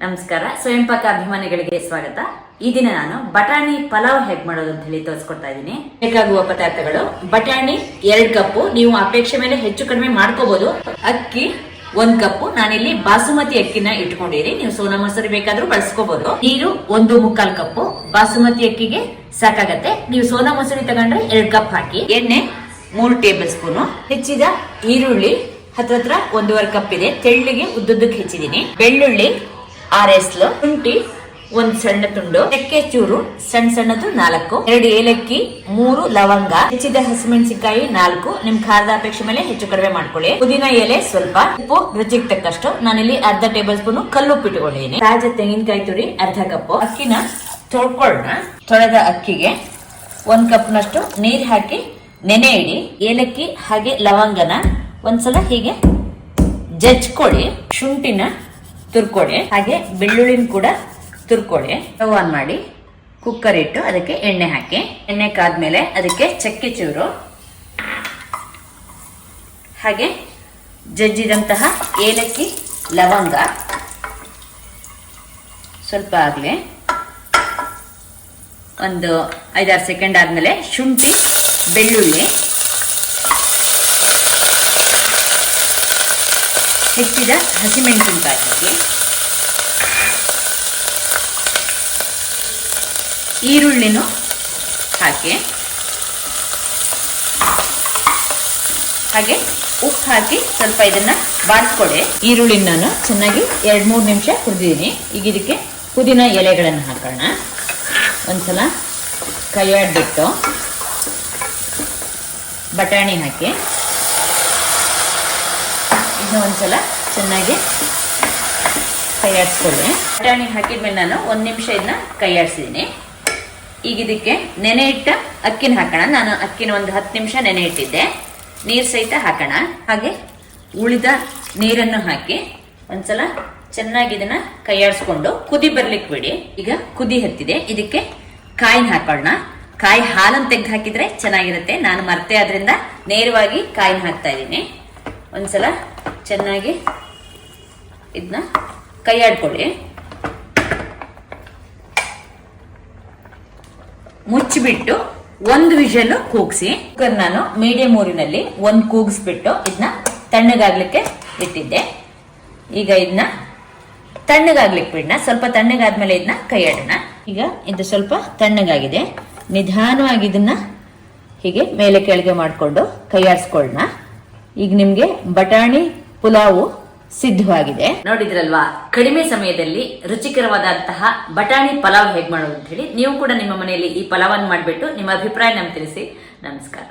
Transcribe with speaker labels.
Speaker 1: ನಮಸ್ಕಾರ. ಸ್ವಯಂ ಪಾಕ ಅಭಿಮಾನಿಗಳಿಗೆ ಸ್ವಾಗತ. ಈ ದಿನ ನಾನು ಬಟಾಣಿ ಪಲಾವ್ ಹೇಗ್ ಮಾಡೋದು ಅಂತ ಹೇಳಿ ತೋರಿಸ್ಕೊಡ್ತಾ ಇದ್ದೀನಿ. ಬೇಕಾಗುವ ಪದಾರ್ಥಗಳು: ಬಟಾಣಿ 2 ಕಪ್, ನೀವು ಅಪೇಕ್ಷೆ ಮೇಲೆ ಹೆಚ್ಚು ಕಡಿಮೆ ಮಾಡ್ಕೋಬಹುದು. ಅಕ್ಕಿ 1 ಕಪ್, ನಾನಿಲ್ಲಿ ಬಾಸುಮತಿ ಅಕ್ಕಿನ ಇಟ್ಕೊಂಡಿರಿ, ನೀವು ಸೋನಾ ಮಸೂರಿ ಬೇಕಾದ್ರೂ ಬಳಸ್ಕೋಬಹುದು. ನೀರು 1.25 ಕಪ್, ಬಾಸುಮತಿ ಅಕ್ಕಿಗೆ ಸಾಕಾಗತ್ತೆ. ನೀವು ಸೋನಾ ಮಸೂರಿ ತಗೊಂಡ್ರೆ 2 ಕಪ್ ಹಾಕಿ. ಎಣ್ಣೆ 3 ಟೇಬಲ್ ಸ್ಪೂನ್, ಹೆಚ್ಚಿದ ಈರುಳ್ಳಿ ಹತ್ರ 1.5 ಕಪ್ ಇದೆ, ತೆಳ್ಳಿಗೆ ಉದ್ದುದ್ದಕ್ಕೆ ಹೆಚ್ಚಿದೀನಿ. ಬೆಳ್ಳುಳ್ಳಿ 6 ಎಸ್ಲು, ಶುಂಠಿ 1 ಸಣ್ಣ ತುಂಡು, ಚಕ್ಕೆ ಚೂರು ಸಣ್ಣ ಸಣ್ಣದು 4, 2 ಏಲಕ್ಕಿ, 3 ಲವಂಗ, ಹೆಚ್ಚಿದ ಹಸಿಮೆಣಸಿನಕಾಯಿ 4. ನಿಮ್ ಖಾರದ ಅಪೇಕ್ಷೆ ಮೇಲೆ ಹೆಚ್ಚು ಕಡಿಮೆ ಮಾಡ್ಕೊಳ್ಳಿ. ಪುದೀನ ಎಲೆ ಸ್ವಲ್ಪ, ಉಪ್ಪು ರುಚಿಗೆ ತಕ್ಕಷ್ಟು. ನಾನಿಲ್ಲಿ ಅರ್ಧ ಟೇಬಲ್ ಸ್ಪೂನ್ ಕಲ್ಲುಪ್ಪು ಇಟ್ಕೊಂಡಿದ್ದೀನಿ. ತಾಜಾ ತೆಂಗಿನಕಾಯಿ ತುರಿ 1/2 ಕಪ್. ಅಕ್ಕಿನ ತೊಳ್ಕೊಳ್ಳೋಣ. ತೊಳೆದ ಅಕ್ಕಿಗೆ 1 ಕಪ್ ನಷ್ಟು ನೀರ್ ಹಾಕಿ ನೆನೆ ಇಡಿ. ಏಲಕ್ಕಿ ಹಾಗೆ ಲವಂಗನ ಒಂದ್ಸಲ ಹೀಗೆ ಜಜ್ಕೊಡಿ. ಶುಂಠಿನ ತುರ್ಕೊಡಿ, ಹಾಗೆ ಬೆಳ್ಳುಳ್ಳಿನ ಕೂಡ ತುರ್ಕೊಡಿ. ಸ್ಟವ್ ಆನ್ ಮಾಡಿ ಕುಕ್ಕರ್ ಇಟ್ಟು ಅದಕ್ಕೆ ಎಣ್ಣೆ ಹಾಕಿ. ಎಣ್ಣೆ ಕಾದ್ಮೇಲೆ ಅದಕ್ಕೆ ಚಕ್ಕೆ ಚೂರು ಹಾಗೆ ಜಜ್ಜಿದಂತಹ ಏಲಕ್ಕಿ ಲವಂಗ ಸ್ವಲ್ಪ ಆಗ್ಲಿ. ಒಂದು 5-6 ಸೆಕೆಂಡ್ ಆದ್ಮೇಲೆ ಶುಂಠಿ ಬೆಳ್ಳುಳ್ಳಿ, ಹೆಚ್ಚಿದ ಹಸಿಮೆಣಸಿನಕಾಯಿ ಹಾಕಿ, ಈರುಳ್ಳಿನೂ ಹಾಕಿ, ಹಾಗೆ ಉಪ್ಪು ಹಾಕಿ ಸ್ವಲ್ಪ ಇದನ್ನ ಬಾಡಿಸ್ಕೊಡಿ. ಈರುಳ್ಳಿ ನಾನು ಚೆನ್ನಾಗಿ 2-3 ನಿಮಿಷ ಹುರಿದಿದ್ದೀನಿ. ಈಗ ಇದಕ್ಕೆ ಪುದೀನ ಎಲೆಗಳನ್ನು ಹಾಕೋಣ. ಒಂದ್ಸಲ ಕೈಯಾಡ್ಬಿಟ್ಟು ಬಟಾಣಿ ಹಾಕಿ ಇನ್ನು ಒಂದ್ಸಲ ಚೆನ್ನಾಗಿ ಕೈಯಾಡಿಸ್ಕೊಳ್ಳಿ. ಬಟಾಣಿ ಹಾಕಿದ್ಮೇಲೆ ನಾನು 1 ನಿಮಿಷ ಇದನ್ನ ಕೈಯಾಡಿಸಿದ್ದೀನಿ. ಈಗ ಇದಕ್ಕೆ ನೆನೆ ಇಟ್ಟ ಅಕ್ಕಿನ ಹಾಕೋಣ. ನಾನು ಅಕ್ಕಿನ ಒಂದು 10 ನಿಮಿಷ ನೆನೆ ಇಟ್ಟಿದ್ದೆ. ನೀರ್ ಸಹಿತ ಹಾಕೋಣ. ಹಾಗೆ ಉಳಿದ ನೀರನ್ನು ಹಾಕಿ ಒಂದ್ಸಲ ಚೆನ್ನಾಗಿ ಇದನ್ನ ಕೈಯಾಡಿಸ್ಕೊಂಡು ಕುದಿ ಬರ್ಲಿಕ್ಕೆ ಬಿಡಿ. ಈಗ ಕುದಿ ಹತ್ತಿದೆ, ಇದಕ್ಕೆ ಕಾಯಿನ ಹಾಕೋಣ. ಕಾಯಿ ಹಾಲನ್ನು ತೆಗೆದು ಹಾಕಿದ್ರೆ ಚೆನ್ನಾಗಿರುತ್ತೆ. ನಾನು ಮರ್ತೆ ಆದ್ರಿಂದ ನೇರವಾಗಿ ಕಾಯಿನ ಹಾಕ್ತಾ ಇದ್ದೀನಿ. ಒಂದ್ಸಲ ಚೆನ್ನಾಗಿ ಇದನ್ನ ಕೈಯಾಡ್ಕೊಳ್ಳಿ. ಮುಚ್ಚಿಬಿಟ್ಟು 1 ವಿಷಲ್ ಕೂಗಿಸಿ. ಕುಕ್ಕರ್ ನಾನು ಮೀಡಿಯಂ ಊರಿನಲ್ಲಿ 1 ಕೂಗಿಸ್ಬಿಟ್ಟು ಇದನ್ನ ತಣ್ಣಗಾಗ್ಲಿಕ್ಕೆ ಇಟ್ಟಿದ್ದೆ. ಈಗ ಇದನ್ನ ತಣ್ಣಗಾಗ್ಲಿಕ್ಕೆ ಬಿಡೋಣ. ಸ್ವಲ್ಪ ತಣ್ಣಗಾದ್ಮೇಲೆ ಇದನ್ನ ಕೈಯಾಡೋಣ. ಈಗ ಇದು ಸ್ವಲ್ಪ ತಣ್ಣಗಾಗಿದೆ. ನಿಧಾನವಾಗಿ ಇದನ್ನ ಹೀಗೆ ಮೇಲೆ ಕೆಳಗೆ ಮಾಡಿಕೊಂಡು ಕೈಯಾಡಿಸ್ಕೊಳ್ಳೋಣ. ಈಗ ನಿಮ್ಗೆ ಬಟಾಣಿ ಪುಲಾವು ಸಿದ್ಧವಾಗಿದೆ. ನೋಡಿದ್ರಲ್ವಾ, ಕಡಿಮೆ ಸಮಯದಲ್ಲಿ ರುಚಿಕರವಾದಂತಹ ಬಟಾಣಿ ಪಲಾವ್ ಹೇಗ್ ಮಾಡೋದು ಅಂತ ಹೇಳಿ. ನೀವು ಕೂಡ ನಿಮ್ಮ ಮನೆಯಲ್ಲಿ ಈ ಪಲಾವನ್ನು ಮಾಡಿಬಿಟ್ಟು ನಿಮ್ಮ ಅಭಿಪ್ರಾಯ ನಮ್ಗೆ ತಿಳಿಸಿ. ನಮಸ್ಕಾರ.